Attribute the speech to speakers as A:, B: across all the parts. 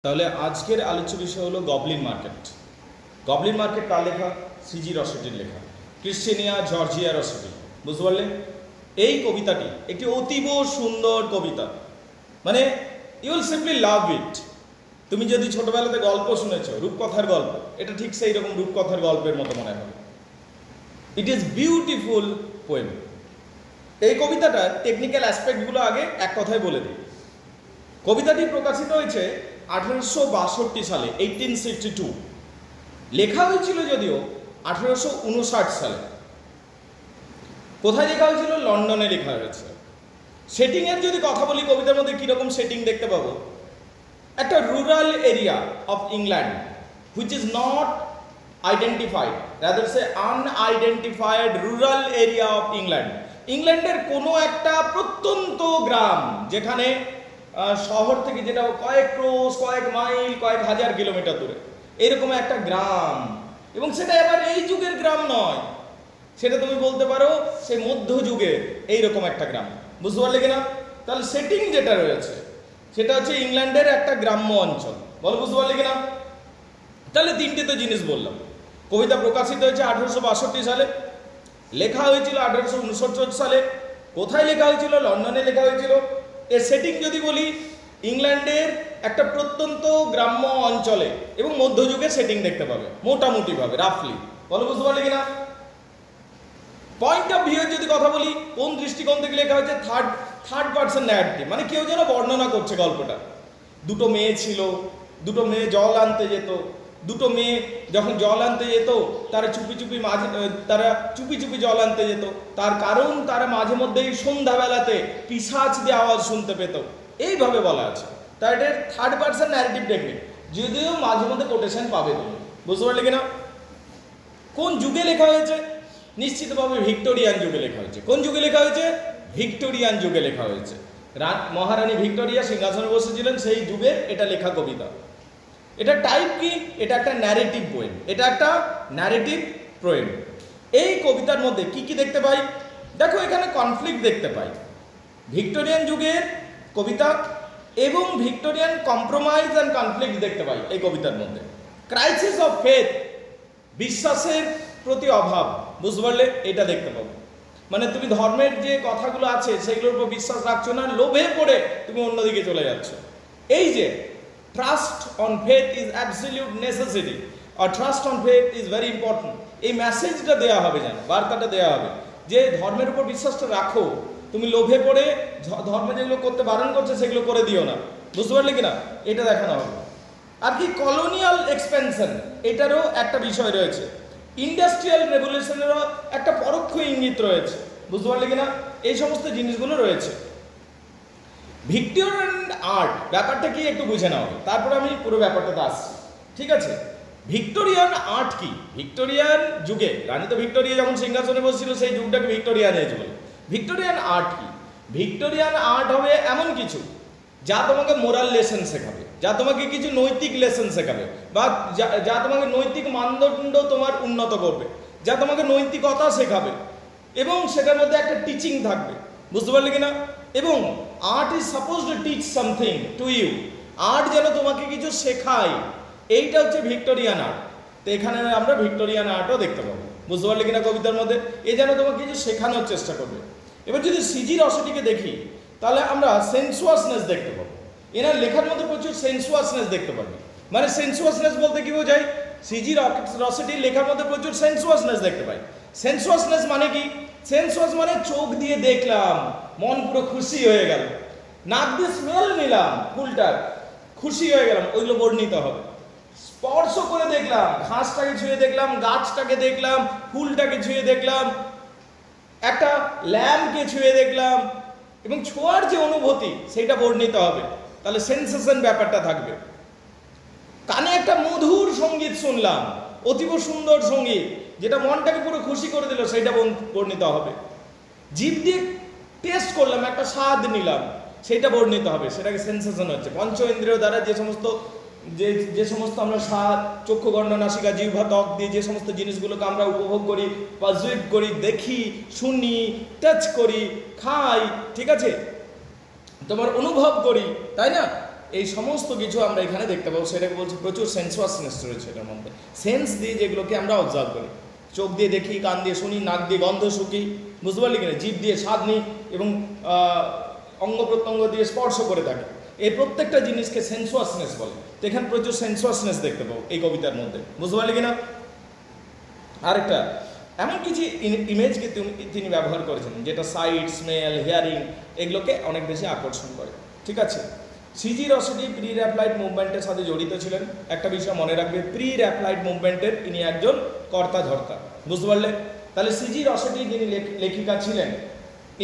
A: তাহলে আজকের আলোচ্য বিষয় হলো গবলিন মার্কেট। গবলিন মার্কেট কার লেখা? সিজি রসেটির লেখা, ক্রিশ্চিয়ানিয়া জর্জিয়া রসেটি। বুঝতে পারলে? এই কবিতাটি একটি অতীব সুন্দর কবিতা, মানে ইউ উইল সিম্পলি লাভ ইট। তুমি যদি ছোটবেলাতে গল্প শুনেছো, রূপকথার গল্প, এটা ঠিক সেই রকম রূপকথার গল্পের মতো মনে হবে। It is beautiful poem. এই কবিতাটার টেকনিক্যাল অ্যাসপেক্টগুলো আগে এক কথায় বলে দিই। কবিতাটি প্রকাশিত হয়েছে 1862 সালে, 1862। লেখা হয়েছিল যদিও 1859 সালে। কোথায় লেখা হয়েছিল? লন্ডনে লেখা হয়েছে। সেটিংয়ের যদি কথা বলি, কবিতার মধ্যে কীরকম সেটিং দেখতে পাবো? একটা rural area of England which is not identified, rather say unidentified rural area of England. ইংল্যান্ডের কোনো একটা প্রত্যন্ত গ্রাম, যেখানে শহর থেকে যেটা কয়েক ক্রোশ, কয়েক মাইল, কয়েক হাজার কিলোমিটার দূরে, এরকম একটা গ্রাম। এবং সেটা এবার এই যুগের গ্রাম নয়, সেটা তুমি বলতে পারো সেই মধ্যযুগের এইরকম একটা গ্রাম। বুঝতে পারলে কিনা? তাহলে সেটিং যেটা রয়েছে সেটা হচ্ছে ইংল্যান্ডের একটা গ্রাম্য অঞ্চল। বলো, বুঝতে পারলে কিনা? তাহলে তিনটে তো জিনিস বললাম। কবিতা প্রকাশিত হয়েছে 1862 সালে, লেখা হয়েছিল 1869 সালে। কোথায় লেখা হয়েছিল? লন্ডনে লেখা হয়েছিল। এর সেটিং যদি বলি, ইংল্যান্ডের একটা প্রত্যন্ত গ্রাম্য অঞ্চলে এবং মধ্যযুগের সেটিং দেখতে পাবে মোটামুটিভাবে, রাফলি। বলো, বুঝতে পারলে কিনা? পয়েন্ট অফ ভিউ যদি কথা বলি, কোন দৃষ্টিকোণ থেকে লেখা হয়েছে? থার্ড পার্সন ন্যারেটিভ, মানে কেউ যেন বর্ণনা করছে গল্পটা। দুটো মেয়ে ছিল, দুটো মেয়ে জল আনতে যেত। দুটো মেয়ে যখন জল আনতে যেত, তারা চুপি চুপি জল আনতে যেত। তার কারণ তারা মাঝে মধ্যেই সন্ধ্যাবেলাতে পিশাচদের আওয়াজ শুনতে পেত। এইভাবে বলা আছে। তাই এটা থার্ড পার্সন ন্যারেটিভ টেকনিক, যদিও মাঝে মধ্যে কোটেশন পাবে তুমি। বুঝতে পারলে কিনা? কোন যুগে লেখা হয়েছে? নিশ্চিতভাবে ভিক্টোরিয়ান যুগে লেখা হয়েছে। কোন যুগে লেখা হয়েছে? ভিক্টোরিয়ান যুগে লেখা হয়েছে। মহারানী ভিক্টোরিয়া সিংহাসনে বসেছিলেন, সেই যুগে এটা লেখা কবিতা। এটা টাইপ কি? এটা একটা ন্যারেটিভ পোয়েম। এটা একটা ন্যারেটিভ পোয়েম। এই কবিতার মধ্যে কি কি দেখতে পাই? দেখো, এখানে কনফ্লিক্ট দেখতে পাই। ভিক্টোরিয়ান যুগের কবিতা এবং ভিক্টোরিয়ান কম্প্রোমাইজ অ্যান্ড কনফ্লিক্ট দেখতে পাই এই কবিতার মধ্যে। ক্রাইসিস অফ ফেথ, বিশ্বাসের প্রতি অভাব। বুঝতে পারলে? এটা দেখতে পাবো। মানে তুমি ধর্মের যে কথাগুলো আছে সেগুলোর উপর বিশ্বাস রাখছো না, লোভে পড়ে তুমি অন্যদিকে চলে যাচ্ছ। এই যে trust on faith is absolute necessity, আর trust on faith is very important, এই মেসেজটা দেওয়া হবে, যেন বার্তাটা দেওয়া হবে যে ধর্মের উপর বিশ্বাসটা রাখো। তুমি লোভে পড়ে ধর্মে যেগুলো করতে বারণ করছে সেগুলো করে দিও না। বুঝতে পারলে কিনা? এটা দেখানো হবে। আর কি কলোনিয়াল এক্সপেনশন, এটারও একটা বিষয় রয়েছে। ইন্ডাস্ট্রিয়াল রেভলিউশনেরও একটা পরোক্ষ ইঙ্গিত রয়েছে। বুঝতে পারলে কিনা? এই সমস্ত জিনিসগুলো রয়েছে। ভিক্টোরিয়ান আর্ট ব্যাপারটা কি একটু বুঝে নাও, তারপরে আমি পুরো ব্যাপারটাতে আসছি। ঠিক আছে? ভিক্টোরিয়ান আর্ট কি? ভিক্টোরিয়ান যুগে, রানী তো ভিক্টোরিয়া যখন সিংহাসনে বসছিল সেই যুগটাকে ভিক্টোরিয়ান এজ বলে। ভিক্টোরিয়ান আর্ট কি? ভিক্টোরিয়ান আর্ট হবে এমন কিছু যা তোমাকে মোরাল লেসন শেখাবে, যা তোমাকে কিছু নৈতিক লেসন শেখাবে, বা যা তোমাকে নৈতিক মানদণ্ড তোমার উন্নত করবে, যা তোমাকে নৈতিকতা শেখাবে, এবং সেটার মধ্যে একটা টিচিং থাকবে। বুঝতে পারলে কিনা? এবং art is suppose to teach something to you. Art যেন তোমাকে কিছু শেখায়, এইটা হচ্ছে ভিক্টোরিয়ান আর্ট। তো এখানে আমরা ভিক্টোরিয়ান আর্টও দেখতে পাবো। বুঝতে পারলে কিনা? কবিতার মধ্যে এ যেন তোমাকে কিছু শেখানোর চেষ্টা করবে। এবার যদি সিজি রসেটিকে দেখি, তাহলে আমরা সেন্সুয়াসনেস দেখতে পাবো। এনার লেখার মধ্যে প্রচুর সেন্সুয়াসনেস দেখতে পাবো। মানে সেন্সুয়াসনেস বলতে কি বোঝায়? সিজি রসেটির লেখার মধ্যে প্রচুর সেন্সুয়াসনেস দেখতে পাই। সেন্সুয়াসনেস মানে কি? সেন্সুয়াস মানে চোখ দিয়ে দেখলাম, মন পুরো খুশি হয়ে গেল, নাক দিয়ে স্মেল নিলাম, ফুলটার খুশি হয়ে গেলাম, ওইগুলো বর্ণিত হবে। স্পর্শ করে দেখলাম, ঘাসটাকে ছুঁয়ে দেখলাম, গাছটাকে দেখলাম, ফুলটাকে ছুঁয়ে দেখলাম, একটা ল্যাম্পকে ছুঁয়ে দেখলাম, এবং ছোঁয়ার যে অনুভূতি সেটা বর্ণিত হবে। তাহলে সেন্সেশন ব্যাপারটা থাকবে। কানে একটা মধুর সঙ্গীত শুনলাম, অতীব সুন্দর সঙ্গীত, যেটা মনটাকে পুরো খুশি করে দিল, সেটা বর্ণিত হবে। জিভ দিয়ে টেস্ট করলাম, একটা স্বাদ নিলাম, সেটা বর্ণিত হবে। সেটাকে সেন্সেশন হচ্ছে। পঞ্চ ইন্দ্রিয় দ্বারা যে সমস্ত আমরা স্বাদ, চক্ষু, গন্ধ, নাসিকা, জিহ্বা, ত্বক দিয়ে যে সমস্ত জিনিসগুলোকে আমরা উপভোগ করি, পারসিভ করি, দেখি, শুনি, টাচ করি, খাই, ঠিক আছে, তোমার অনুভব করি, তাই না? এই সমস্ত কিছু আমরা এখানে দেখতে পাবো। সেটাকে বলছি প্রচুর সেন্সুয়াসনেস রয়েছে এটার মধ্যে। সেন্স দিয়ে যেগুলোকে আমরা অবজার্ভ করি, চোখ দিয়ে দেখি, কান দিয়ে শুনি, নাক দিয়ে গন্ধ শুকি, বুঝতে পারলি কিনা, জিভ দিয়ে স্বাদ নিই এবং অঙ্গ প্রত্যঙ্গ দিয়ে স্পর্শ করে থাকি, এই প্রত্যেকটা জিনিসকে সেন্সুয়াসনেস বলে। তো এখানে প্রচুর সেন্সুয়াসনেস দেখতে পাবো এই কবিতার মধ্যে, বুঝতে পারলি কিনা। আরেকটা এমন কিছু ইমেজকে তিনি ব্যবহার করেছেন যেটা সাইট, স্মেল, হিয়ারিং এগুলোকে অনেক বেশি আকর্ষণ করে। ঠিক আছে, সিজি রসেটি প্রি র্যাপলাইট মুভমেন্টের সাথে জড়িত ছিলেন। একটা বিষয় মনে রাখবে, প্রি র্যাপলাইট মুভমেন্টের ইনি একজন কর্তা ধর্তা, বুঝতে পারলে। তাহলে সিজি রসেটি যিনি লেখিকা ছিলেন,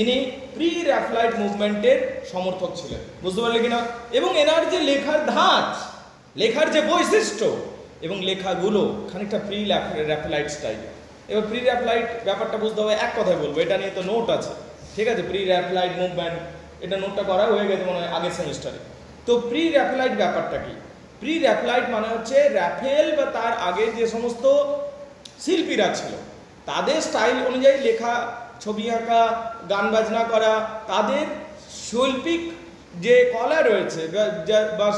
A: ইনি প্রি র্যাপলাইট মুভমেন্টের সমর্থক ছিলেন, বুঝতে পারলে কিনা। এবং এনার যে লেখার ধাঁচ, লেখার যে বৈশিষ্ট্য এবং লেখাগুলো খানিকটা প্রি র্যাপলাইট স্টাইল। এবার প্রি র্যাপলাইট ব্যাপারটা বুঝতে হবে, এক কথায় বলবো, এটা নিয়ে তো নোট আছে। ঠিক আছে, প্রি র্যাপলাইট মুভমেন্ট, এটা নোটটা করা হয়ে গেছে মনে হয় আগের সেমিস্টারে। তো প্রি র্যাপলাইট ব্যাপারটা কি? প্রি র্যাপলাইট মানে হচ্ছে র্যাফেল বা তার আগের যে সমস্ত শিল্পীরা ছিল তাদের স্টাইল অনুযায়ী লেখা, ছবি আঁকা, গান বাজনা করা, তাদের শৈল্পিক যে কলা রয়েছে বা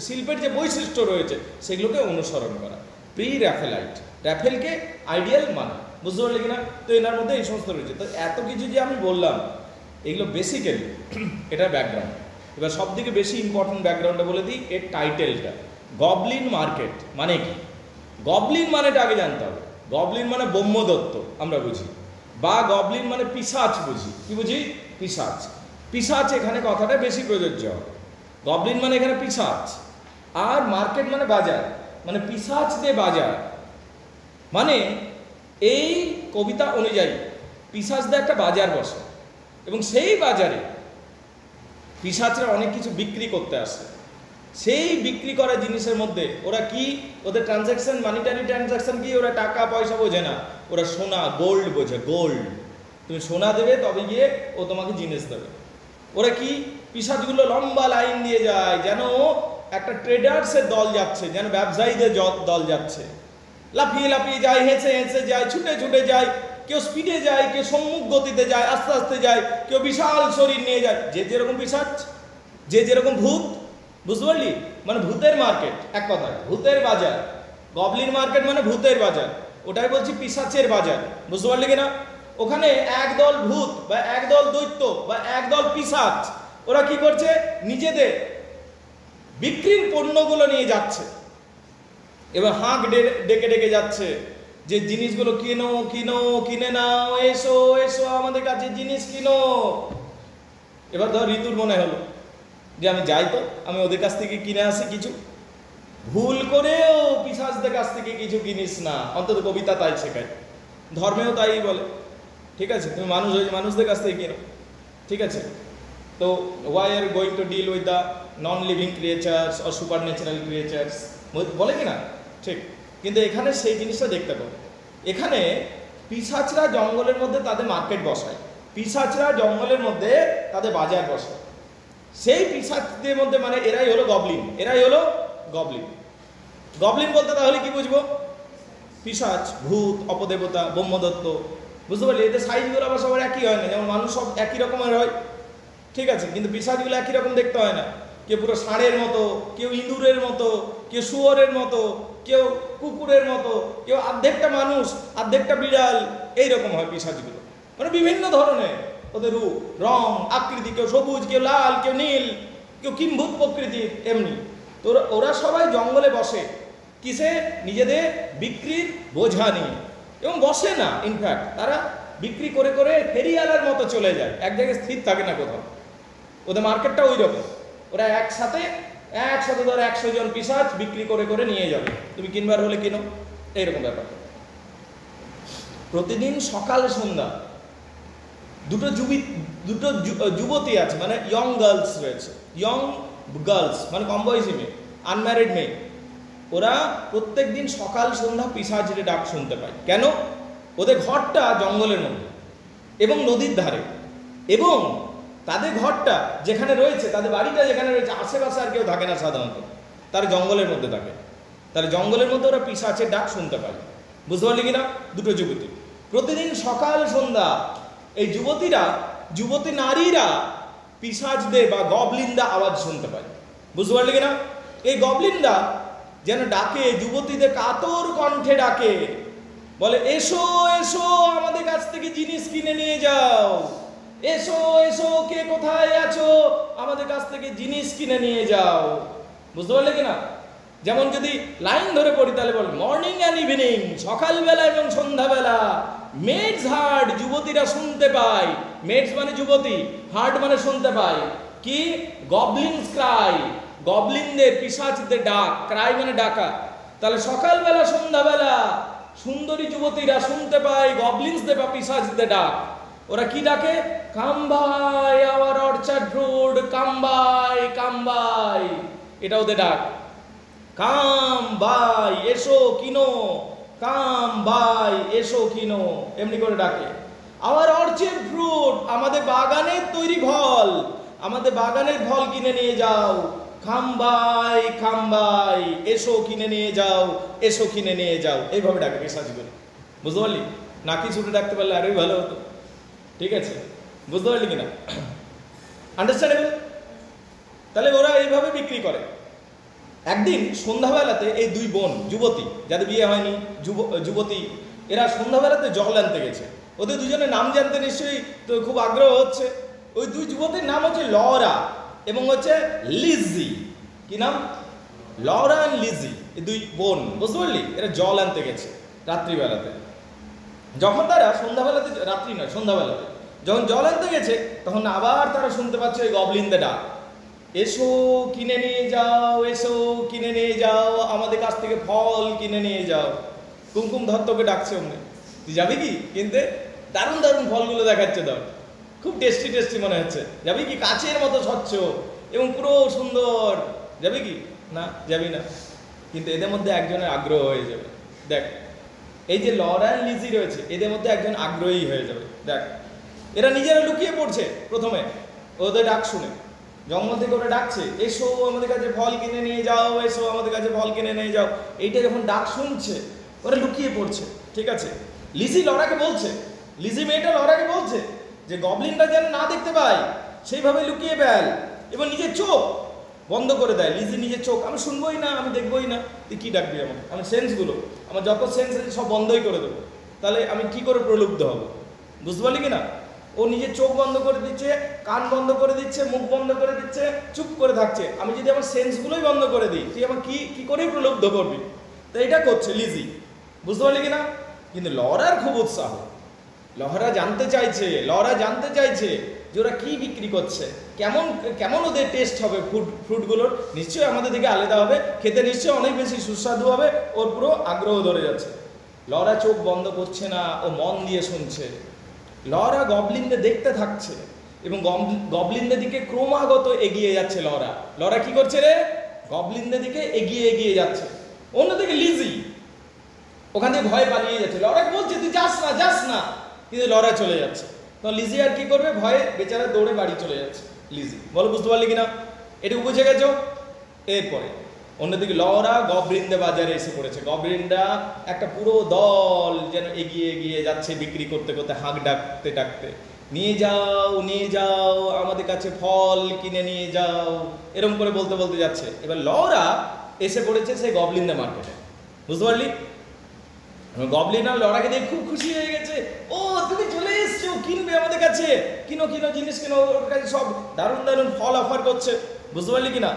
A: শিল্পের যে বৈশিষ্ট্য রয়েছে সেগুলোকে অনুসরণ করা, প্রি র্যাফেলাইট। র্যাফেলকে আইডিয়াল মানা, বুঝতে পারলে কিনা। তো এনার মধ্যে এই সমস্ত রয়েছে। তো এত কিছু যে আমি বললাম, এগুলো বেসিক্যালি এটা ব্যাকগ্রাউন্ড। এবার সব থেকে বেশি ইম্পর্টেন্ট ব্যাকগ্রাউন্ডটা বলে দিই, এর টাইটেলটা। গবলিন মার্কেট মানে কি? গবলিন মানেটা আগে জানতে হবে। গবলিন মানে ব্রহ্মদত্ত আমরা বুঝি, বা গবলিন মানে পিশাচ বুঝি। কি বুঝি? পিশাচ। পিশাচ এখানে কথাটা বেশি প্রযোজ্য হবে। গবলিন মানে এখানে পিশাচ, আর মার্কেট মানে বাজার, মানে পিশাচ দে বাজার। মানে এই কবিতা অনুযায়ী পিশাচদের একটা বাজার বসে এবং সেই বাজারে পিশাচরা অনেক কিছু বিক্রি করতে আসে। সেই বিক্রি করা জিনিসের মধ্যে ওরা কি, ওদের ট্রানজ্যাকশন, মানিটারি ট্রানজ্যাকশন কি, ওরা টাকা পয়সা বোঝে না, ওরা সোনা, গোল্ড বোঝে। গোল্ড, তুমি সোনা দেবে তবে গিয়ে ও তোমাকে জিনিস দেবে। ওরা কি, পিশাচগুলো লম্বা লাইন দিয়ে যায়, যেন একটা ট্রেডার্সের দল যাচ্ছে, যেন ব্যবসায়ীদের দল যাচ্ছে। লাফিয়ে লাফিয়ে যায়, হেঁচে হেঁচে যায়, ছুটে ছুটে যায়, কেউ স্পিডে যায়, কেউ সম্মুখ গতিতে যায়, আস্তে আস্তে যায়, কেউ বিশাল শরীর নিয়ে যায়। যে যেরকম পিশাচ, যে যেরকম ভূত, বুঝতে পারলি। মানে ভূতের মার্কেট, এক কথায় ভূতের বাজার। গবলিন মার্কেট মানে ভূতের বাজার, ওটাই বলছি পিশাচের বাজার, বুঝতে পারলি কিনা। ওখানে একদল ভূত বা একদল দৈত্য বা একদল পিশাচ, ওরা কি করছে, নিজেদের বিক্রির পণ্যগুলো নিয়ে যাচ্ছে। এবার হাঁক ডেকে ডেকে যাচ্ছে যে জিনিসগুলো কিনো কিনো, কিনে নাও, এসো এসো আমাদের কাছে জিনিস কিনো। এবার ধর ঋতুর মনে হলো যে আমি যাই, তো আমি ওদের কাছ থেকে কিনে আসি কিছু। ভুল করেও পিশাচদের কাছ থেকে কিছু কিনিস না, অন্তত কবিতা তাই শেখায়, ধর্মেও তাই বলে। ঠিক আছে, তুমি মানুষ হয়েছে, মানুষদের কাছ থেকে কিনো। ঠিক আছে, তো we are going to deal with the non living creatures or supernatural creatures, বলে কিনা। ঠিক, কিন্তু এখানে সেই জিনিসটা দেখতে পাবো। এখানে পিশাচরা জঙ্গলের মধ্যে তাদের মার্কেট বসায়, পিশাচরা জঙ্গলের মধ্যে তাদের বাজার বসায়। সেই পিশাচদের মধ্যে মানে এরাই হলো গবলিন, এরাই হলো গবলিন। গবলিন বলতে তাহলে কি বুঝবো? পিশাচ, ভূত, অপদেবতা, ব্রহ্মদত্ত, বুঝতে পারলি। এদের সাইজগুলো আবার সবার একই হয় না, যেমন মানুষ সব একই রকমের হয়। ঠিক আছে, কিন্তু পিশাচগুলো একই রকম দেখতে হয় না। কেউ পুরো ষাঁড়ের মতো, কেউ ইঁদুরের মতো, কেউ শুয়োরের মতো, কেউ কুকুরের মতো, কেউ অর্ধেকটা মানুষ অর্ধেকটা বিড়াল, এইরকম হয় পিশাচগুলো। মানে বিভিন্ন ধরনের ওদের রূপ, রং, আকৃতি, কেউ সবুজ, কেউ লাল, কেউ নীল, কেউ কিম্ভূত প্রকৃতির, এমনি। তো ওরা সবাই জঙ্গলে বসে কিসে? নিজেদের বিক্রির বোঝা নিয়ে। এবং বসে না, ইনফ্যাক্ট তারা বিক্রি করে করে ফেরিয়ালার মতো চলে যায়, এক জায়গায় স্থির থাকে না কোথাও। ওদের মার্কেটটা ওই রকম। ওরা একসাথে ধরো 100 জন পিশাচ বিক্রি করে করে নিয়ে যাবে, তুমি কিনবার হলে কিনো, এইরকম ব্যাপার। প্রতিদিন সকাল সন্ধ্যা দুটো যুবতী আছে, মানে ইয়ং গার্লস রয়েছে, ইয়ং গার্লস মানে কম বয়সী মেয়ে, আনম্যারিড মেয়ে। ওরা প্রত্যেক দিন সকাল সন্ধ্যা পিশাচের ডাক শুনতে পায়। কেন? ওদের ঘরটা জঙ্গলের মধ্যে এবং নদীর ধারে, এবং তাদের ঘরটা যেখানে রয়েছে, তাদের বাড়িটা যেখানে রয়েছে, আশেপাশে আর কেউ থাকে না সাধারণত, তারা জঙ্গলের মধ্যে থাকে। তাহলে জঙ্গলের মধ্যে ওরা পিশাচের ডাক শুনতে পায়, বুঝতে পারলি কিনা। দুটো যুবতী প্রতিদিন সকাল সন্ধ্যা, এই যুবতী নারীরা পিশাচদের বা গবলিনদের আওয়াজ শুনতে পায়। বুঝতে পারলে কিনা? এই গবলিনরা যেন ডাকে, যুবতীদের কাতর কণ্ঠে ডাকে, বলে এসো এসো আমাদের কাছ থেকে জিনিস কিনে নিয়ে যাও, এসো এসো কে কোথায় আছো আমাদের কাছ থেকে জিনিস কিনে নিয়ে যাও। বুঝতে পারলে কিনা? যেমন যদি লাইন ধরে পড়ি তাহলে বল মর্নিং অ্যান্ড ইভিনিং, সকালবেলা এবং সন্ধ্যাবেলা, মেডস হার্ট, যুবতীরা শুনতে পায়, মেডস মানে যুবতী, হার্ট মানে শুনতে পায় কি? গবলিনস ক্রাই, গবলিনদের পিশাচদের ডাক, ক্রাই মানে ডাকা। তাহলে সকালবেলা সন্ধ্যাবেলা সুন্দরী যুবতীরা শুনতে পায় গবলিনসদের বা পিশাচদের ডাক। ওরা কি ডাকে? Come buy our orchard road, come buy, come buy, এটা ওদের ডাক। কাম বাই, এসো কিনো, কাম বাই, এসো কিনো, এমনি করে ডাকে। আওয়ার অর্চার্ড ফ্রুট, আমাদের বাগানের তৈরি ফল, আমাদের বাগানের ফল কিনে নিয়ে যাও, কাম বাই, এসো কিনে নিয়ে যাও, এসো কিনে নিয়ে যাও, এইভাবে ডাকে পিশাচগুলো। বুঝতে পারলি? নাকি ছুটে ডাকতে পারলে আরোই ভালো হতো। ঠিক আছে, বুঝতে পারলি কিনা? আন্ডারস্ট্যান্ডেবল? তাহলে ওরা এইভাবে বিক্রি করে। একদিন সন্ধ্যাবেলাতে এই দুই বোন যুবতী, যাদের বিয়ে হয়নি, যুবতী, এরা সন্ধ্যাবেলাতে জল আনতে গেছে। ওদের দুজনের নাম জানতে নিশ্চয়ই তো খুব আগ্রহ হচ্ছে। ওই দুই যুবতীর নাম হচ্ছে লরা এবং হচ্ছে লিজি। কি নাম? লরা অ্যান্ড লিজি, এই দুই বোন। বুঝতে পারলি? এরা জল আনতে গেছে রাত্রিবেলাতে। যখন তারা সন্ধ্যাবেলাতে, রাত্রি নয় সন্ধ্যাবেলাতে যখন জল আনতে গেছে, তখন আবার তারা শুনতে পাচ্ছে ওই গবলিনদের ডাক, এসো কিনে নিয়ে যাও, এসো কিনে নিয়ে যাও, আমাদের কাছ থেকে ফল কিনে নিয়ে যাও। কুমকুম ধত্তকে ডাকছে অমনি, তুই যাবি কি কিনতে? দারুণ দারুণ ফলগুলো দেখাচ্ছে, ধর খুব টেস্টি টেস্টি মনে হচ্ছে, যাবি কি? কাচের মতো স্বচ্ছ এবং পুরো সুন্দর, যাবি কি? না, যাবি না। কিন্তু এদের মধ্যে একজনের আগ্রহ হয়ে যাবে। দেখ, এই যে লরা অ্যান্ড লিজি রয়েছে, এদের মধ্যে একজন আগ্রহী হয়ে যাবে। দেখ, এরা নিজেরা লুকিয়ে পড়ছে প্রথমে ওদের ডাক শুনে, জঙ্গল থেকে ওরা ডাকছে, এসো আমাদের কাছে ফল কিনে নিয়ে যাও, এসো আমাদের কাছে ফল কিনে নিয়ে যাও। এইটা যখন ডাক শুনছে ওরা লুকিয়ে পড়ছে। ঠিক আছে, লিজি লরাকে বলছে, লিজি মেয়েটা লরাকে বলছে যে গবলিনটা যেন না দেখতে পায় সেইভাবে লুকিয়ে ফেল এবং নিজের চোখ বন্ধ করে দেয়। লিজি নিজের চোখ, আমি শুনবোই না, আমি দেখবোই না, তুই কি ডাকবি আমাকে? আমি সেন্সগুলো, আমার যত সেন্স আছে সব বন্ধই করে দেবো, তাহলে আমি কি করে প্রলুব্ধ হব? বুঝতে পারলি কিনা? ও নিজের চোখ বন্ধ করে দিচ্ছে, কান বন্ধ করে দিচ্ছে, মুখ বন্ধ করে দিচ্ছে, চুপ করে থাকছে। আমি যদি আমার সেন্সগুলোই বন্ধ করে দিই, তুই আমার কি করেই প্রলুব্ধ করবি? তো এটা করছে লিজি। বুঝতে পারলি কিনা? কিন্তু লরার খুব উৎসাহ, লরা জানতে চাইছে যে ওরা কি বিক্রি করছে, কেমন কেমন ওদের টেস্ট হবে, ফ্রুটগুলোর নিশ্চয়ই আমাদের থেকে আলাদা হবে, খেতে নিশ্চয়ই অনেক বেশি সুস্বাদু হবে। ওর পুরো আগ্রহ ধরে যাচ্ছে। লরা চোখ বন্ধ করছে না, ও মন দিয়ে শুনছে। লরা গবলিনদের দেখতে থাকছে এবং গবলিনদের দিকে ক্রমাগত এগিয়ে যাচ্ছে। লরা কি করছে রে? গবলিনদের দিকে এগিয়ে যাচ্ছে। অন্যদিকে লিজি ওখান থেকে ভয় পালিয়ে যাচ্ছে। লরাকে বলছে তুই যাস না, কিন্তু লরা চলে যাচ্ছে। তো লিজি আর কি করবে? ভয়ে বেচারা দৌড়ে বাড়ি চলে যাচ্ছে লিজি। বলো, বুঝতে পারলি কিনা? এটুকু বুঝে গেছো? এরপরে অন্যদিকে লরা গবলিনদের বাজারে এসে পড়েছে। গবলিনরা একটা পুরো দল যেন এগিয়ে যাচ্ছে, বিক্রি করতে হাঁক ডাকতে, নিয়ে যাও আমাদের কাছে ফল কিনে নিয়ে যাও, এরকম করে বলতে যাচ্ছে। এবার লরা এসে পড়েছে সেই গবলিনদের মার্কেটে। বুঝতে পারলি? গবলিন আর লরাকে দেখে খুব খুশি হয়ে গেছে। ও, তুমি চলে এসছো, কিনবে আমাদের কাছে, কিনো জিনিস কিনো, ওর কাছে সব দারুণ ফল অফার করছে। বুঝতে পারলি কিনা?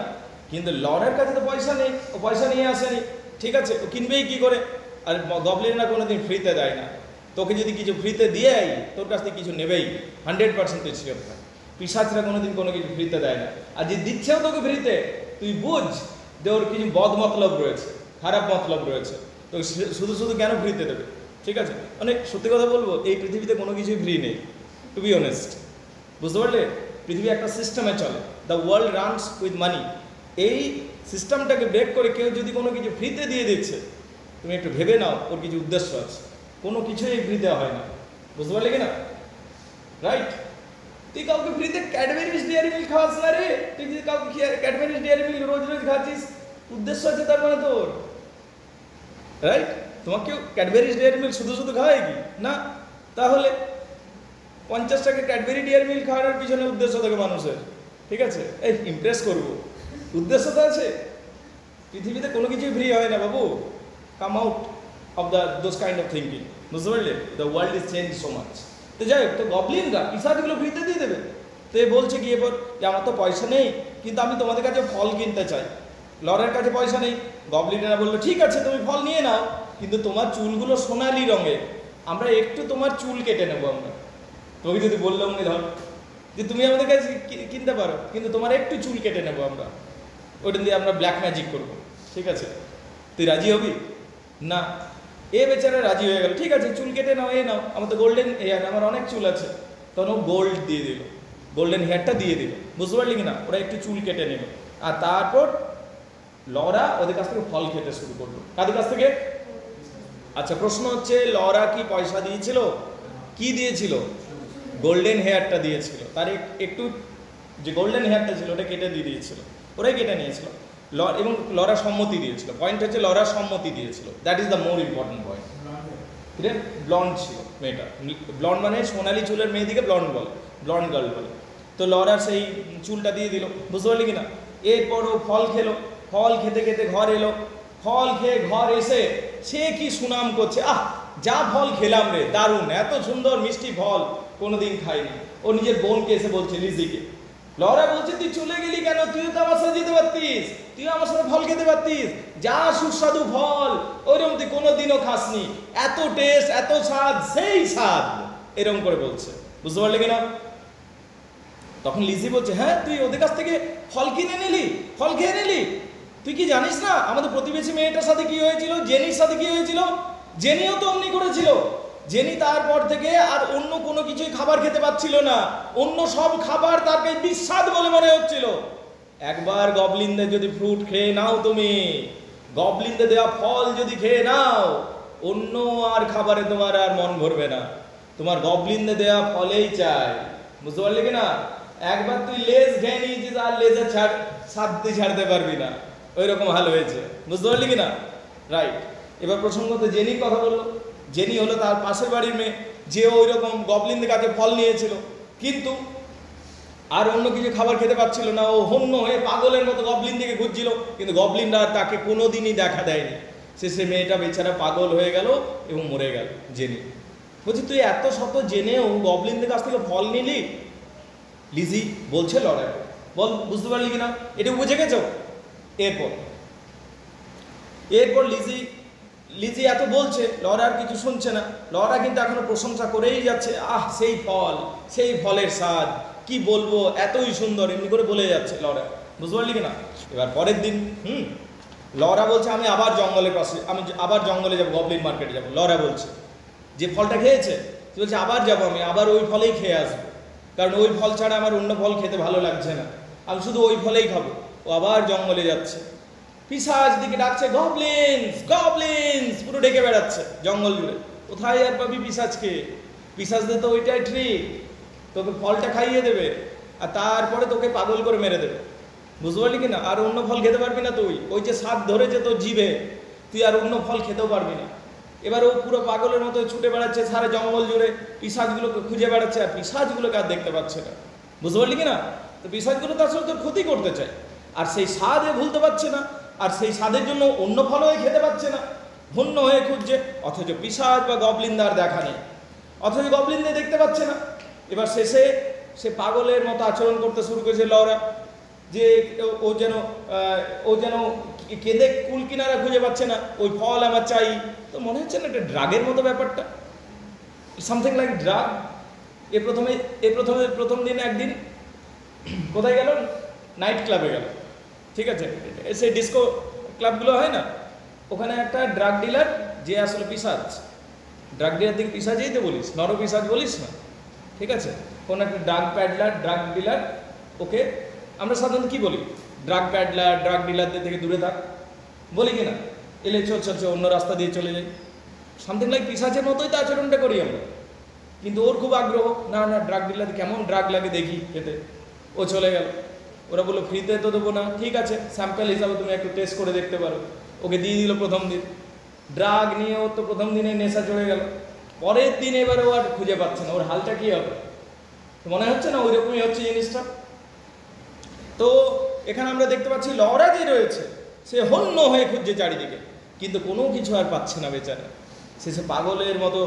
A: কিন্তু লরার কাছে তো পয়সা নেই, ও পয়সা নিয়ে আসেনি। ঠিক আছে, ও কিনবেই কি করে? আর গবলিনরা কোনোদিন ফ্রিতে দেয় না। তোকে যদি কিছু ফ্রিতে দিয়ে তোর কাছ থেকে কিছু নেবেই, 100% তুই শিওর থাক। পিশাচরা কোনোদিন কোনো কিছু ফ্রিতে দেয় না। আর যে দিচ্ছেও তোকে ফ্রিতে, তুই বুঝ যে ওর কিছু বদ মতলব রয়েছে, খারাপ মতলব রয়েছে। তো শুধু কেন ফ্রিতে দেবে? ঠিক আছে, মানে সত্যি কথা বলবো, এই পৃথিবীতে কোনো কিছুই ফ্রি নেই, টু বি অনেস্ট। বুঝতে পারলে? পৃথিবী একটা সিস্টেমে চলে, দ্য ওয়ার্ল্ড রানস উইথ মানি। এই সিস্টেমটাকে ব্রেক করে কেউ যদি কোনো কিছু ফ্রিতে দিয়ে দিচ্ছে, তুমি একটু ভেবে নাও ওর কিছু উদ্দেশ্য আছে। কোনো কিছুই ফ্রিতে হয় না। বুঝতে পারলে কিনা? রাইট? তুই কাউকে ফ্রিতে ক্যাডবেরিজ ডেয়ারি মিল্ক খাওয়াস না রে। তুই যদি কাউকে ক্যাডবেরিজ ডেয়ারি মিল্ক রোজ খাচ্ছিস, উদ্দেশ্য আছে তার মানে তোর। রাইট? তোমাকে কেউ ক্যাডবেরিজ ডেয়ারি মিল্ক শুধু খাওয়ায় কি না? তাহলে 50 টাকা ক্যাডবেরি ডেয়ারি মিল্ক খাওয়ানোর পিছনে উদ্দেশ্য থাকে মানুষের। ঠিক আছে, এই ইমপ্রেস করবো, উদ্দেশ্য তো আছে। পৃথিবীতে কোনো কিছুই ফ্রি হয় না বাবু। Come out of those kind of thinking, বুঝতে পারলে? The world is change so much. তো যাই হোক, তো গবলিনরা পিশাচগুলো ফ্রিতে দিয়ে দেবে। তো এ বলছে কি এবার যে আমার তো পয়সা নেই, কিন্তু আমি তোমাদের কাছে ফল কিনতে চাই। লরের কাছে পয়সা নেই। গবলিনেরা বললো ঠিক আছে তুমি ফল নিয়ে নাও, কিন্তু তোমার চুলগুলো সোনালি রঙের, আমরা একটু তোমার চুল কেটে নেবো। আমরা তোকে যদি বললাম ধর যে তুমি আমাদের কাছে কিনতে পারো, কিন্তু তোমার একটু চুল কেটে নেবো আমরা, ওটা দিয়ে আমরা ব্ল্যাক ম্যাজিক করবো, ঠিক আছে? তুই রাজি হবি না? এ বেচারা রাজি হয়ে গেল, ঠিক আছে চুল কেটে নাও, নাও, আমার তো গোল্ডেন হেয়ার, আমার অনেক চুল আছে। তখন ও গোল্ড দিয়ে দিল, গোল্ডেন হেয়ারটা দিয়ে দিল, বুঝতে পারলি কি না? ওরা একটু চুল কেটে নিল, আর তারপর লরা ওদের কাছ থেকে ফল খেতে শুরু করলো। কাদের কাছ থেকে? আচ্ছা, প্রশ্ন হচ্ছে লরা কি পয়সা দিয়েছিল? কি দিয়েছিল? গোল্ডেন হেয়ারটা দিয়েছিল। তার একটু যে গোল্ডেন হেয়ারটা ছিল ওটা কেটে দিয়ে দিয়েছিল, ওরাই কেটে নিয়েছিল। এবং লরা সম্মতি দিয়েছিল। পয়েন্ট হচ্ছে লরা সম্মতি দিয়েছিল, that is the more important point. Blonde ছিল মেয়েটা, ব্লন্ড মানে সোনালি চুলের মেয়েদিকে ব্লন্ড বলে, ব্লন্ড গার্ল বলে। তো লরা সেই চুলটা দিয়ে দিল, বুঝতে পারলি কিনা? এরপর ও ফল খেলো, ফল খেতে খেতে ঘর এলো, ফল খেয়ে ঘর এসে সে কি সুনাম করছে, আহ যা ফল খেলাম রে, দারুণ, এত সুন্দর মিষ্টি ফল কোনোদিন খাইনি। ও নিজের বোনকে এসে বলছে, লিজিকে। লরা বলছে তুই চলে গেলি কেন? তুইও তো আমার সাথে যেতে পারতিস, তুইও আমার সাথে ফল খেতে পারতিস, যা সুস্বাদু ফল, ওইরকম তুই কোনোদিনও খাসনি, এত টেস্ট, এত স্বাদ, সেই স্বাদ, এরকম করে বলছে, বুঝতে পারলে কিনা? তখন লিজি বলছে, হ্যাঁ তুই ওদের কাছ থেকে ফল কিনে নিলি, ফল খেয়ে নিলি, তুই কি জানিস না আমাদের প্রতিবেশী মেয়েটার সাথে কি হয়েছিল, জেনির সাথে কি হয়েছিল? জেনিও তো অমনি করেছিল। জেনি তারপর থেকে আর অন্য কোনো কিছুই খাবার খেতে পাচ্ছিল না, অন্য সব খাবার তাকে বিস্বাদ বলে মনে হচ্ছিল। একবার গবলিনদের যদি ফ্রুট খেয়ে নাও, তুমি গবলিনদের দেওয়া ফল যদি খেয়ে নাও, অন্য আর খাবারে তোমার আর মন ভরবে না, তোমার গবলিনদের দেওয়া ফলেই চাই, বুঝতে পারলি কিনা? একবার তুই লেজ খেয়ে নিয়েছিস আর লেজে ছাড়তে পারবি না, ওই রকম হাল হয়েছে, বুঝতে পারলি কিনা? রাইট। এবার প্রসঙ্গত জেনির কথা বললো। জেনি হলো তার পাশের বাড়ির মেয়ে, যে ওই রকম গবলিনদের কাছে ফল নিয়েছিল, কিন্তু আর অন্য কিছু খাবার খেতে পাচ্ছিল না। ও হন্য হয়ে পাগলের মতো গবলিন দিকে ঘুরছিল, কিন্তু গবলিনরা তাকে কোনোদিনই দেখা দেয়নি। সে মেয়েটা বেচারা পাগল হয়ে গেল এবং মরে গেল। জেনি বলছি, তুই এত শত জেনেও গবলিনদের কাছ থেকে ফল নিলি? লিজি বলছে লরাকে, বল বুঝতে পারলি কিনা, এটা বুঝে গেছো? এরপর লিজি এত বলছে, লরা আর কিছু শুনছে না। লরা কিন্তু এখনো প্রশংসা করেই যাচ্ছে, আহ সেই ফল, সেই ফলের স্বাদ, কি বলবো, এতই সুন্দর, এমনি করে বলে যাচ্ছে লরা, বুঝতে পারলি কিনা? এবার পরের দিন লরা বলছে, আমি আবার জঙ্গলের পাশে, আমি আবার জঙ্গলে যাবো, গবলিন মার্কেটে যাবো। লরা বলছে, যে ফলটা খেয়েছে, বলছে আবার যাবো, আমি আবার ওই ফলেই খেয়ে আসবো, কারণ ওই ফল ছাড়া আমার অন্য ফল খেতে ভালো লাগছে না, আমি শুধু ওই ফলেই খাবো। ও আবার জঙ্গলে যাচ্ছে, পিশাচ দিকে ডাকছে, গবলিনস গবলিনস, পুরো ডেকে বেড়াচ্ছে জঙ্গল জুড়ে। কোথায় আর পাবি পিশাচকে? পিশাচদের তো ওইটাই ট্রিক, তোকে ফলটা খাইয়ে দেবে আর তারপরে তোকে পাগল করে মেরে দেবে, বুঝতে পারলি কিনা? আর অন্য ফল খেতে পারবি না তুই, ওই যে স্বাদ ধরেছে তোর জিভে, তুই আর অন্য ফল খেতেও পারবি না। এবার ও পুরো পাগলের মতো ছুটে বেড়াচ্ছে সারা জঙ্গল জুড়ে, পিশাচগুলোকে খুঁজে বেড়াচ্ছে, আর পিশাচগুলোকে আর দেখতে পাচ্ছে না, বুঝতে পারলি কিনা? তো পিশাচগুলো তো আসলে তোর ক্ষতি করতে চায়, আর সেই স্বাদ এ ভুলতে পারছে না, আর সেই স্বাদের জন্য অন্য ফল হয়ে খেতে পাচ্ছে না, ভন্য হয়ে খুঁজছে। অথচ পিশাচ বা গবলিনদার দেখা নেই, অথচ গবলিনদের দেখতে পাচ্ছে না। এবার শেষে সে পাগলের মতো আচরণ করতে শুরু করেছে লরা, যে ও যেন কেঁদে কুল কিনারা খুঁজে পাচ্ছে না, ওই ফল আমার চাই। তো মনে হচ্ছে না একটা ড্রাগের মতো ব্যাপারটা, সামথিং লাইক ড্রাগ। প্রথম দিন একদিন কোথায় গেল? নাইট ক্লাবে গেল, ঠিক আছে? সেই ডিস্কো ক্লাবগুলো হয় না, ওখানে একটা ড্রাগ ডিলার, যে আসলে পিশাচ, ড্রাগ ডিলার দিকে পিশাচেই তো বলিস, নর পিশাচ বলিস না, ঠিক আছে? কোন একটা ড্রাগ প্যাডলার, ড্রাগ ডিলার, ওকে আমরা সাধারণত কি বলি? ড্রাগ প্যাডলার, ড্রাগ ডিলারদের থেকে দূরে থাক, বলি কিনা? এলে চল অন্য রাস্তা দিয়ে চলে যাই, সামথিং লাইক পিশাচের মতোই তো আচরণটা করি আমরা। কিন্তু ওর খুব আগ্রহ, না ড্রাগ ডিলার কেমন ড্রাগ লাগে দেখি খেতে। ও চলে গেল, ওরা বললো ফ্রিতে তো দেবো না, ঠিক আছে স্যাম্পল হিসাবে তুমি একটু টেস্ট করে দেখতে পারো। ওকে দিয়ে দিল প্রথম দিন, ড্রাগ নিয়ে ওর তো প্রথম দিনে নেশা চড়ে গেল। পরের দিন এবার ও আর খুঁজে পাচ্ছে না, ওর হালটা কি হবে? মনে হচ্ছে না ওই রকমই হচ্ছে জিনিসটা। তো এখানে আমরা দেখতে পাচ্ছি লরা যে রয়েছে সে হন্য হয়ে খুঁজছে চারিদিকে, কিন্তু কোনো কিছু আর পাচ্ছে না বেচারা। সে পাগলের মতো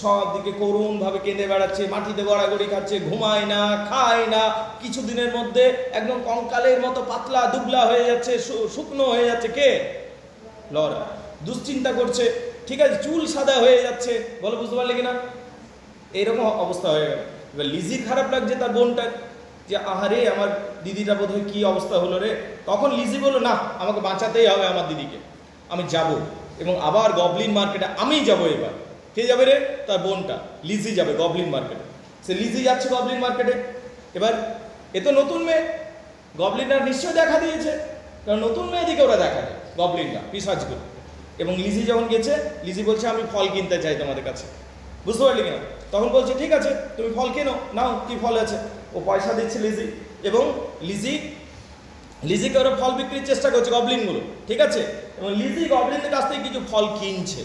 A: সব দিকে করুণভাবে কেঁদে বেড়াচ্ছে, মাটিতে গড়াগড়ি খাচ্ছে, ঘুমায় না, খায় না, কিছুদিনের মধ্যে একদম কঙ্কালের মতো পাতলা দুবলা হয়ে যাচ্ছে, শুকনো হয়ে যাচ্ছে। কে? লরা। দুশ্চিন্তা করছে, ঠিক আছে, চুল সাদা হয়ে যাচ্ছে। বলো, বুঝতে পারলে কিনা? এইরকম অবস্থা হয়ে গেল। এবার লিজির খারাপ লাগছে তার বোনটার, যে আহারে আমার দিদিটা বোধহয় কী অবস্থা হলো রে। তখন লিজি বললো, না, আমাকে বাঁচাতেই হবে আমার দিদিকে, আমি যাব, এবং আবার গবলিন মার্কেটে আমি যাব। এবার কে যাবে রে? তার বোনটা লিজি যাবে গবলিন মার্কেটে। সে লিজি যাচ্ছে গবলিন মার্কেটে। এবার এ তো নতুন মেয়ে, গবলিনরা নিশ্চয়ই দেখা দিয়েছে, কারণ নতুন মেয়েদিকে ওরা দেখা দেয় গবলিনরা, পিশাচগুলো। এবং লিজি যখন গেছে, লিজি বলছে আমি ফল কিনতে চাই তোমাদের কাছে। বুঝতে পারলি কিনা? তখন বলছে ঠিক আছে, তুমি ফল কেনো, নাও কি ফল আছে। ও পয়সা দিচ্ছে লিজি, এবং লিজিকে ওরা ফল বিক্রির চেষ্টা করছে গবলিনগুলো, ঠিক আছে। এবং লিজি গবলিনদের কাছ থেকে কিছু ফল কিনছে।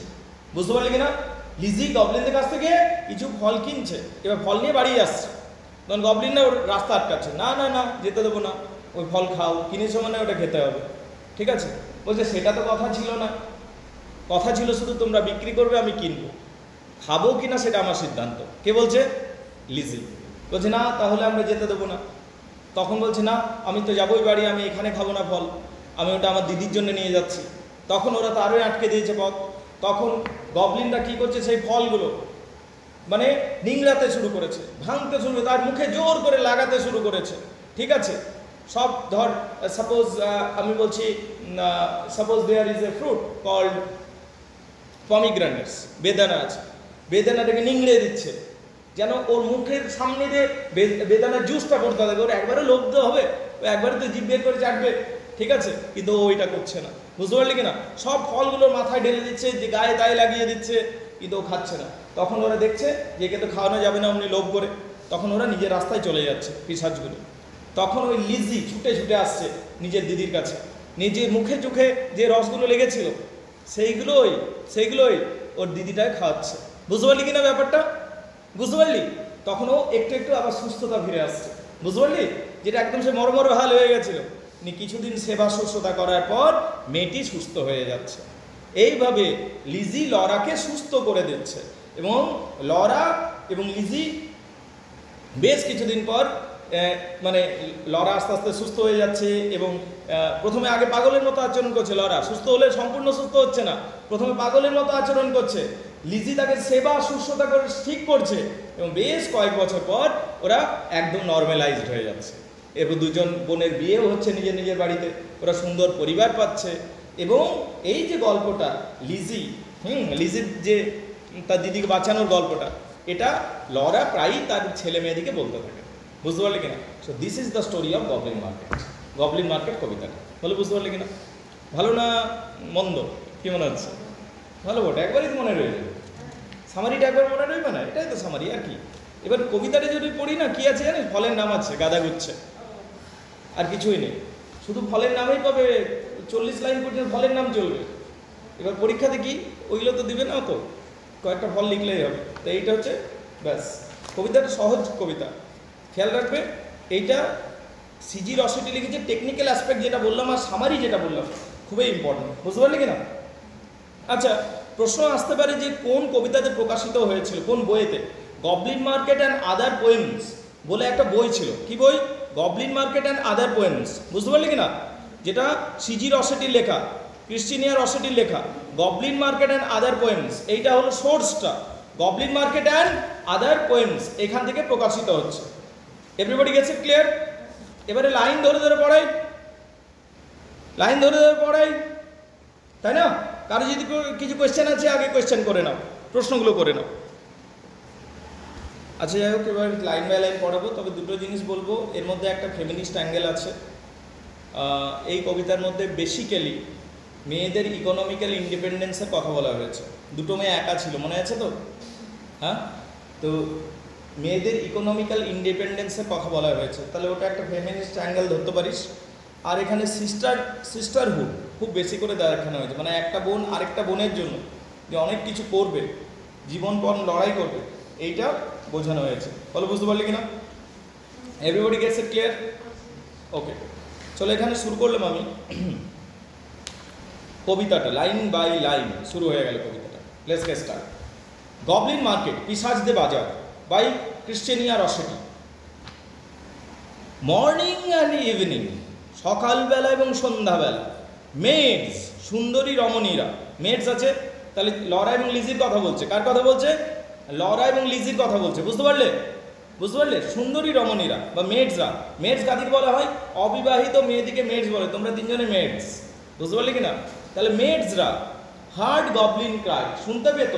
A: বুঝতে পারলি কিনা? লিজি গবলিনদের কাছ থেকে কিছু ফল কিনছে, এবার ফল নিয়ে বাড়ি আসছে। তখন গবলিনরা ওর রাস্তা আটকাচ্ছে, না না না, যেতে দেবো না, ওই ফল খাও, কিনেছো মানে ওটা খেতে হবে, ঠিক আছে। বলছে সেটা তো কথা ছিল না, কথা ছিল শুধু তোমরা বিক্রি করবে, আমি কিনবো, খাবো কিনা সেটা আমার সিদ্ধান্ত। কে বলছে? লিজি বলছে না, তাহলে আমরা যেতে দেবো না। তখন বলছে না, আমি তো যাবোই বাড়ি, আমি এখানে খাবো না ফল, আমি ওটা আমার দিদির জন্য নিয়ে যাচ্ছি। তখন ওরা তো আরোই আটকে দিয়েছে পথ। তখন গবলিনরা কি করছে, সেই ফলগুলো মানে নিংড়াতে শুরু করেছে, ভাঙতে শুরু, তার মুখে জোর করে লাগাতে শুরু করেছে, ঠিক আছে। সব ধর, সাপোজ আমি বলছি, suppose there is a fruit called pomegranates, বেদানা আছে, বেদানাটাকে নিংড়ে দিচ্ছে, যেন ওর মুখের সামনে যে বেদানার জুসটা পড়তে হবে, ওর একবারে লোভ হবে, ও একবারে তো জিভ বের করে চাটবে, ঠিক আছে, কিন্তু ও ওইটা করছে না। বুঝতে পারলি কিনা? সব ফলগুলোর মাথায় ঢেলে দিচ্ছে, যে গায়ে দায়ে লাগিয়ে দিচ্ছে, কিন্তু ও খাচ্ছে না। তখন ওরা দেখছে যে একে তো খাওয়ানো যাবে না অমনি লোভ করে, তখন ওরা নিজের রাস্তায় চলে যাচ্ছে পিশাচগুলো। তখন ওই লিজি ছুটে ছুটে আসছে নিজের দিদির কাছে, নিজের মুখে চোখে যে রসগুলো লেগেছিল সেইগুলোই ওর দিদিটাকে খাওয়াচ্ছে। বুঝতে পারলি কিনা ব্যাপারটা? বুঝতে পারলি? তখন ও একটু একটু আবার সুস্থতা ফিরে আসছে। বুঝতে পারলি? যেটা একদম সে মরমর হাল হয়ে গেছিল, কিছুদিন সেবা শুশ্রূষা করার পর মেয়েটি সুস্থ হয়ে যাচ্ছে। এইভাবে লিজি লরাকে সুস্থ করে দিচ্ছে, এবং লরা এবং লিজি বেশ কিছুদিন পর মানে লরা আস্তে আস্তে সুস্থ হয়ে যাচ্ছে। এবং প্রথমে আগে পাগলের মতো আচরণ করছে লরা, সুস্থ হলে সম্পূর্ণ সুস্থ হচ্ছে না, প্রথমে পাগলের মতো আচরণ করছে। লিজি তাকে সেবা শুশ্রূষা করে ঠিক করছে, এবং বেশ কয়েক বছর পর ওরা একদম নর্মালাইজড হয়ে যাচ্ছে। এরপর দুজন বোনের বিয়েও হচ্ছে নিজের নিজের বাড়িতে, ওরা সুন্দর পরিবার পাচ্ছে। এবং এই যে গল্পটা লিজির যে তার দিদিকে বাঁচানোর গল্পটা, এটা লরা প্রায়ই তার ছেলে মেয়েদিকে বলতে থাকে। বুঝতে পারলে কিনা? So this is the story of Goblin market. Goblin market কবিতাটা বলে, বুঝতে পারলে কিনা? ভালো না মন্দ কি মনে হচ্ছে? ভালো বটে, একবারই তো মনে রয়ে যাবে। সামারিটা একবার মনে রইবে না, এটাই তো সামারি আর কি। এবার কবিতাটা যদি পড়ি না, কি আছে জানিস? ফলের নাম আছে গাদা গুচ্ছে, আর কিছুই নেই, শুধু ফলের নামেই পাবে। 40 লাইন পর্যন্ত ফলের নাম চলবে। এবার পরীক্ষাতে কি ওইগুলো তো দিবে না, তো কয়েকটা ফল লিখলেই হবে। তো এইটা হচ্ছে ব্যাস কবিতাটা, সহজ কবিতা। খেয়াল রাখবে, এইটা সিজি রসেটি লিখেছে। টেকনিক্যাল অ্যাসপেক্ট যেটা বললাম আর সামারি যেটা বললাম খুবই ইম্পর্টেন্ট। বুঝতে পারলি কিনা? আচ্ছা, প্রশ্ন আসতে পারে যে কোন কবিতাতে প্রকাশিত হয়েছিল, কোন বইয়েতে? Goblin market and other Poems বলে একটা বই ছিল। কি বই? Goblin market and other Poems. বুঝতে পারলি কিনা? যেটা সিজি রসেটির লেখা, ক্রিস্টিনিয়া রসেটির লেখা। Goblin market and other poems, এইটা হলো সোর্সটা। Goblin market and other poems এখান থেকে প্রকাশিত হচ্ছে। Everybody gets it clear? এবারে লাইন ধরে ধরে পড়াই, লাইন ধরে ধরে পড়াই, তাই না? কারো যদি কিছু কোয়েশ্চেন আছে আগে কোয়েশ্চেন করে নাও, প্রশ্নগুলো করে নাও। আচ্ছা, যাই হোক, এবার লাইন বাই লাইন পড়াবো। তবে দুটো জিনিস বলবো, এর মধ্যে একটা ফেমিনিস্ট অ্যাঙ্গেল আছে। এই কবিতার মধ্যে বেসিক্যালি মেয়েদের ইকোনমিক্যাল ইন্ডিপেন্ডেন্সের কথা বলা হয়েছে। দুটো মেয়ে একা ছিল, মনে আছে তো? হ্যাঁ, তো মেয়েদের ইকোনমিক্যাল ইন্ডিপেন্ডেন্সের কথা বলা হয়েছে, তাহলে ওটা একটা ফেমিনিস্ট অ্যাঙ্গেল ধরতে পারিস। আর এখানে সিস্টারহুড খুব বেশি করে দেখানো হয়েছে, মানে একটা বোন আরেকটা বোনের জন্য যে অনেক কিছু করবে, জীবনপণ লড়াই করবে, এইটা বোঝানো হয়েছে। বলো, বুঝতে পারলি কিনা? Everybody gets it clear? Okay, চলো এখানে শুরু করলাম আমি কবিতাটা, লাইন বাই লাইন শুরু হয়ে গেল কবিতাটা। Let's get start. Goblin Market, পিশাচদের বাজার by Christiania Rossetti. Morning and evening, সকালবেলা এবং সন্ধ্যাবেলা। মেডস, সুন্দরী রমণীরা। মেডস আছে, তাহলে লরা এবং লিজির কথা বলছে। কার কথা বলছে? লরা এবং লিজির কথা বলছে। বুঝতে পারলে? বুঝতে পারলে? সুন্দরী রমণীরা বা মেডসরা। মেডস কাদিকে বলা হয়? অবিবাহিত মেয়েদিকে মেডস বলে। তোমরা তিনজনে মেডস। বুঝতে পারলে কিনা? তাহলে মেডসরা হার্ড গবলিন ক্রাই, শুনতে পেত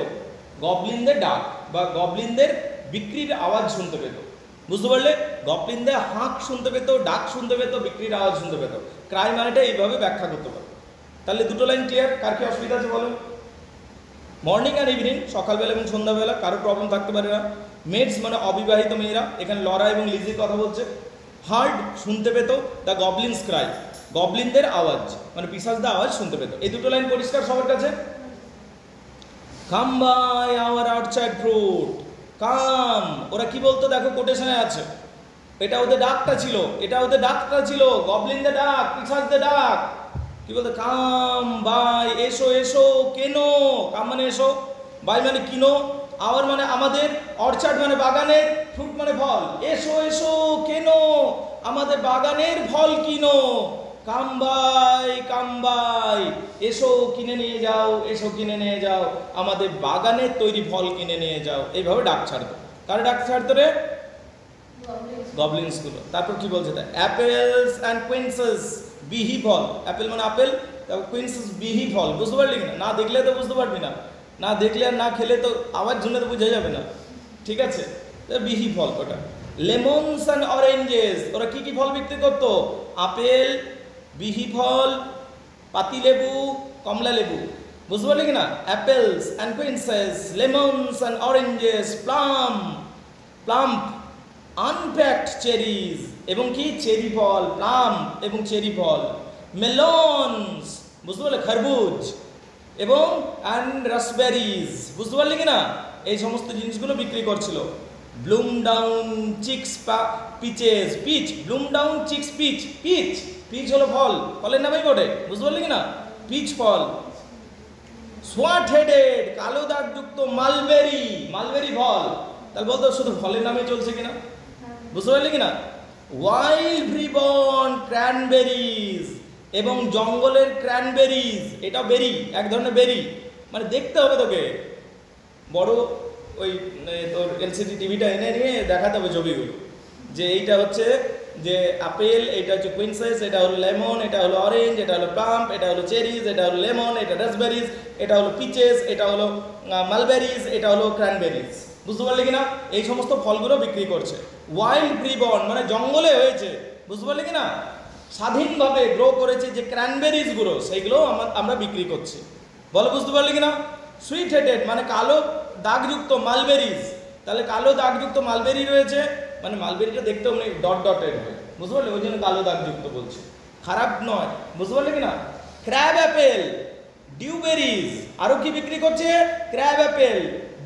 A: গবলিনদের ডাক বা গবলিনদের বিক্রির আওয়াজ শুনতে পেত। বুঝতে পারলে? গবলিনদের হাঁক শুনতে পেত, ডাক শুনতে পেত, বিক্রির আওয়াজ শুনতে পেত। ক্রাই মানেটা এইভাবে ব্যাখ্যা করতে পারো। তাহলে দুটো লাইন ক্লিয়ার? কার কি অসুবিধা আছে বলো? মর্নিং অ্যান্ড ইভিনিং, সকালবেলা এবং সন্ধ্যাবেলা, কারো প্রবলেম থাকতে পারে না। মেডস মানে অবিবাহিত মেয়েরা, এখানে লরা এবং লিজির কথা বলছে। হার্ড, শুনতে পেত, দ্য গবলিনস ক্রাই, গবলিনদের আওয়াজ মানে পিশাচদের আওয়াজ শুনতে পেত। এই দুটো লাইন পরিষ্কার সবার কাছে? Come buy our outside fruit, come, ওরা কি বলতো দেখো কোটেশনে আছে। এটা ওদের ডাকটা ছিল, এটা ওদের ডাকটা ছিল, গবলিনদের ডাক, পিশাচদের ডাক। কি বলতো? কাম বাই, এসো এসো, কেন? কাম মানে এসো, বাই মানে কিনো, আওয়ার মানে আমাদের, অর্চার্ড মানে বাগানের, ফ্রুট মানে ফল। এসো এসো, কেন? আমাদের বাগানের ফল কিনো। কাম বাই, এসো কিনে নিয়ে যাও, এসো কিনে নিয়ে যাও, আমাদের বাগানের তৈরি ফল কিনে নিয়ে যাও। এইভাবে ডাক ছাড়তো। কার ডাক ছাড়তো রে? গবলিনস গুলো। তারপর কি বলছে? অ্যাপেলস অ্যান্ড কুইন্সেস, বিহি ফল। অ্যাপেল মানে আপেল, তারপর কুইন্সেস বিহি ফল। বুঝতে পারলি কিনা? না দেখলে তো বুঝতে পারবি না, না দেখলে আর না খেলে তো আওয়াজ শুনে তো বোঝা যাবে না। ঠিক আছে, বিহি ফল ওটা। লেমনস অ্যান্ড অরেঞ্জেস, ওরা কি কি ফল বিক্রি করতো? আপেল, বিহি ফল, পাতিলেবু, কমলা লেবু। বুঝতে পারলি কিনা? Apples and quinces, lemons and oranges, plum, plump, unpacked cherries, এবং কি চেরি ফল, প্লাম এবং চেরি ফল। মেলনস, বুঝতে পারলে? খরবুজ, এবং অ্যান্ড রাসবেরিজ। বুঝতে পারলি কিনা? এই সমস্ত জিনিসগুলো বিক্রি করছিল। Bloom down cheeks peaches, peach, bloom down cheeks peach, peach, peach হলো ফল, ফলের নামেই বটে। বুঝতে পারলি কিনা? পিচ ফল। সোয়াট হেডেড, কালো দাগযুক্ত মালবেরি, মালবেরি ফল। তাহলে বলতো শুধু ফলের নামে চলছে কিনা? বুঝতে পারলি কিনা? ওয়াইল্ড রিবন ক্র্যানবেরিজ, এবং জঙ্গলের ক্র্যানবেরিজ, এটা বেরি, এক ধরনের বেরি। মানে দেখতে হবে তোকে, বড় ওই তোর এলসিডি টিভিটা এনে নিয়ে দেখাতে হবে ছবিগুলো, যে এইটা হচ্ছে যে আপেল, এটা হচ্ছে কুইন্সেস, এটা হলো লেমন, এটা হলো অরেঞ্জ, এটা হলো প্লাম্প, এটা হলো চেরিজ, এটা হলো লেমন, এটা রাসবেরিজ, এটা হলো পিচেস, এটা হলো মালবেরিজ, এটা হলো ক্র্যানবেরিজ। বুঝতে পারলি কিনা? এই সমস্ত ফলগুলো বিক্রি করছে। ওয়াইল্ড রিবন মানে জঙ্গলে হয়েছে। বুঝতে পারলি কিনা? স্বাধীনভাবে গ্রো করেছে যে ক্র্যানবেরিজ গুলো, সেইগুলো আমরা বিক্রি করছি। বলো বুঝতে পারলি কিনা? সুইট হেডেড মানে কালো দাগযুক্ত মালবেরিজ, তাহলে কালো দাগযুক্ত মালবেরি রয়েছে, মানে মালবেরিটা দেখতে মানে ডট ডটেড হয়। বুঝতে পারলে? ওই জন্য কালো দাগযুক্ত বলছে, খারাপ নয়। বুঝতে পারলি কিনা? ক্র্যাব অ্যাপেল, ডিউবেরিজ, আরো কি বিক্রি করছে? Crab apple,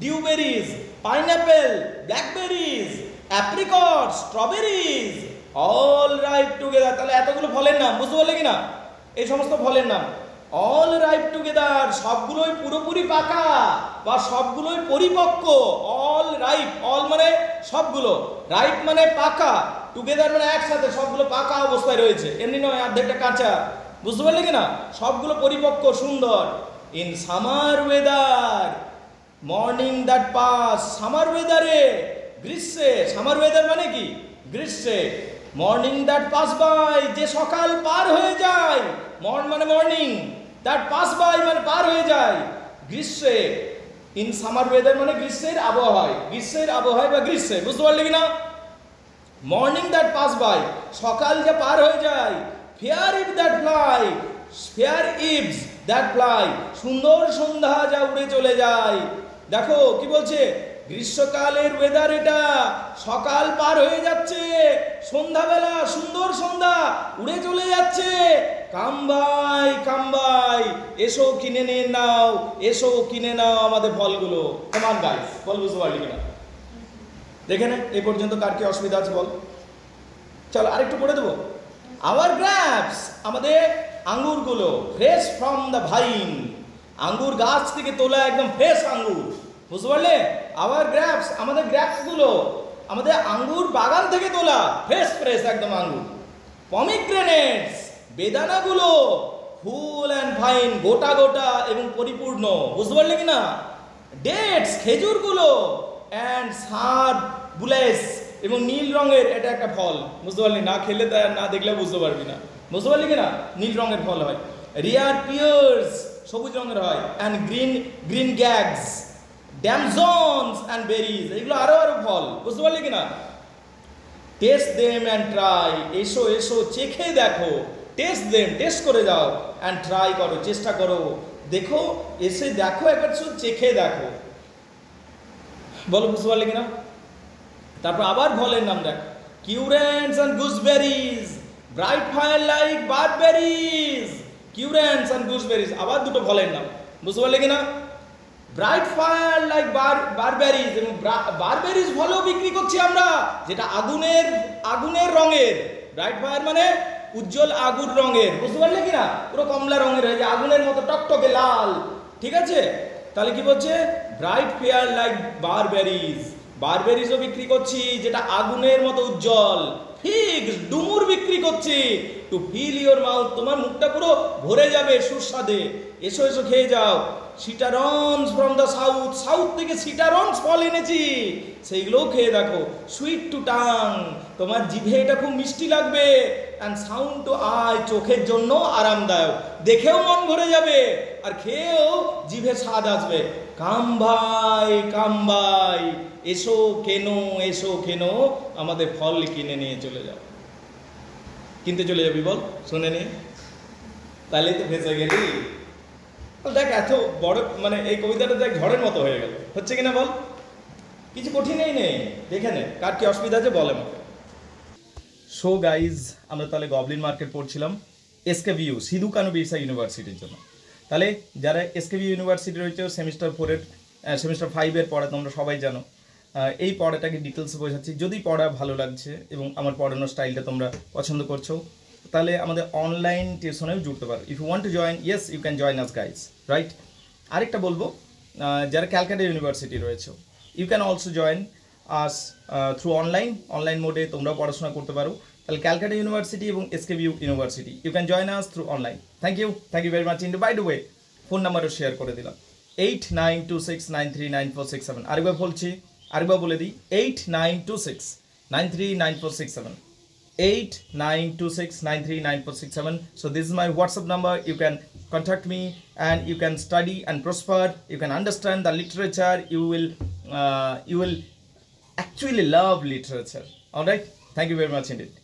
A: dewberries, pineapple, blackberries, apricot, strawberries, all ripe together. তাহলে এতগুলো ফলের নাম। বুঝতে পারলে কিনা? এই সমস্ত ফলের নাম। অল রাইপ টুগেদার, সবগুলোই পুরোপুরি পাকা বা সবগুলোই পরিপক্ক। অল রাইপ, অল মানে সবগুলো, রাইপ মানে পাকা, টুগেদার মানে একসাথে, সবগুলো পাকা অবস্থায় রয়েছে, এমনি নয় অর্ধেকটা কাঁচা। বুঝতে পারলে কিনা? সবগুলো পরিপক্ক, সুন্দর। In summer weather, morning that pass, summer ওয়েদারে, গ্রীষ্মে, সামার ওয়েদার মানে কি? গ্রীষ্মে। মর্নিং দ্যাট পাস বাই, যে সকাল পার হয়ে যায়, মর্ন মানে মর্নিং, দ্যাট পাস বাই মানে পার হয়ে যায়, গ্রীষ্মে। ইন সামার ওয়েদার মানে গ্রীষ্মের আবহাওয়ায়, গ্রীষ্মের আবহাওয়ায় বা গ্রীষ্মে। বুঝতে পারলি কিনা? মর্নিং দ্যাট পাস বাই, সকাল যে পার হয়ে যায়। Fair eve that fly, fair eves that fly, সুন্দর সন্ধ্যা যা উড়ে চলে যায়। দেখো কি বলছে? গ্রীষ্মকালের ওয়েদার এটা, সকাল পার হয়ে যাচ্ছে, সন্ধ্যাবেলা সুন্দর সন্ধ্যা উড়ে চলে যাচ্ছে। কামবাই কামবাই, এসো কিনে নিয়ে নাও, এসো কিনে নাও আমাদের ফলগুলো। কমান গাইস, বল বুঝতে পারলি কিনা? দেখে নে এই পর্যন্ত কার কি অসুবিধা আছে বল। চল আরেকটু পড়ে দেবো। আওয়ার গ্রাপস আমাদের আঙ্গুরগুলো ফ্রেশ ফ্রম দ্য ভাইন, আঙ্গুর গাছ থেকে তোলা একদম ফ্রেশ আঙ্গুর, বুঝতে পারলে? আওয়ার গ্রাপস আমাদের গ্রাপসগুলো আমাদের আঙ্গুর বাগান থেকে তোলা ফ্রেশ ফ্রেশ একদম আঙ্গুর। পমিগ্রেনেটস বেদানাগুলো ফুল অ্যান্ড ফাইন গোটা গোটা এবং পরিপূর্ণ, বুঝতে পারলে কি না? ডেটস খেজুরগুলো অ্যান্ড সার বুলেস এবং নীল রঙের, এটা একটা ফল, বুঝতে পারলি? না খেলে তা না দেখলে বুঝতে পারবি না, বুঝতে পারলি কি না? নীল রঙের ফল হয়। রিয়ার পিয়ার্স সবুজ রঙের হয়, অ্যান্ড গ্রিন গ্যাগস ড্যামজনস অ্যান্ড বেরিজ, এগুলো আরো ফল, বুঝতে পারলি কি না? টেস্ট দেম অ্যান্ড ট্রাই, এসো এসো চেখে দেখো, টেস্ট দেম টেস্ট করে যাও, অ্যান্ড ট্রাই করো চেষ্টা করো, দেখো এসে দেখো একবার শুধু চেখে দেখো, বলো বুঝতে পারলে কিনা? তারপর আবার ফলের নাম দেখ, currants and gooseberries, bright fire like barberries, currants and gooseberries আবার দুটো ফলের নাম, বুঝতে পারলে কিনা? ব্রাইট ফায়ার লাইক বারবেরিজ, এবং বারবেরিজ ফলও বিক্রি করছি আমরা, যেটা আগুনের রঙের, ব্রাইট ফায়ার মানে উজ্জ্বল আগুন রঙের, বুঝতে পারলে কিনা? পুরো কমলা রঙের হয়ে যায়, আগুনের মতো টকটকে লাল, ঠিক আছে? তাহলে কি বলছে? ব্রাইট ফায়ার লাইক বারবেরিজ, বারবেরিজও বিক্রি করছি যেটা আগুনের মতো উজ্জ্বল। ফিগস ডুমুর বিক্রি করছি, টু ফিল ইওর মাউথ, তোমার মুখটা পুরো ভরে যাবে সুস্বাদে, এসো এসো খেয়ে যাও। সিটারনস ফ্রম দ্য সাউথ, সাউথ থেকে সিটারনস ফল এনেছি, সেইগুলোও খেয়ে দেখো। সুইট টু টাং, তোমার জিভে এটা খুব মিষ্টি লাগবে। অ্যান্ড সাউন্ড টু আই, চোখের জন্য আরামদায়ক, দেখেও মন ভরে যাবে আর খেয়েও জিভে স্বাদ আসবে। কাম ভাই এসো কেনো আমাদের ফল কিনে নিয়ে চলে যাও। কিনতে চলে যাবি বল, শুনে নি, তাহলেই তো ফেঁসে গেলি। দেখ এত বড়, মানে এই কবিতাটা দেখ ঝড়ের মতো হয়ে গেল, হচ্ছে কিনা বল? কিছু কঠিনই নেই, দেখে নে কার কি অসুবিধা আছে বলে আমাকে। সো গাইজ, আমরা তাহলে গবলিন মার্কেট পড়ছিলাম এসকেভিউ, সিধু কানু বিরসা ইউনিভার্সিটির জন্য। তাহলে যারা এসকেভিউ ইউনিভার্সিটি রয়েছে সেমিস্টার 5-এর পড়া তোমরা সবাই জানো। এই পড়াটাকে ডিটেলসে বোঝাচ্ছি, যদি পড়া ভালো লাগছে এবং আমার পড়ানোর স্টাইলটা তোমরা পছন্দ করছো, তাহলে আমাদের অনলাইন টিউশনেও জুড়তে পারো। If you want to join, yes you can join us guys, right? আরেকটা বলবো, যারা ক্যালকাটা ইউনিভার্সিটি রয়েছে, you can also join us through online মোডে তোমরাও পড়াশোনা করতে পারো। তাহলে ক্যালকাটা ইউনিভার্সিটি এবং SKBU university, you can join us through online. Thank you very much. By the way, phone নাম্বারও শেয়ার করে দিলাম, 8926939467। আরেকবার বলে দিই, 8926939467, 8926939467. So this is my WhatsApp number. You can contact me and you can study and prosper. You can understand the literature. You will actually love literature. All right. Thank you very much indeed.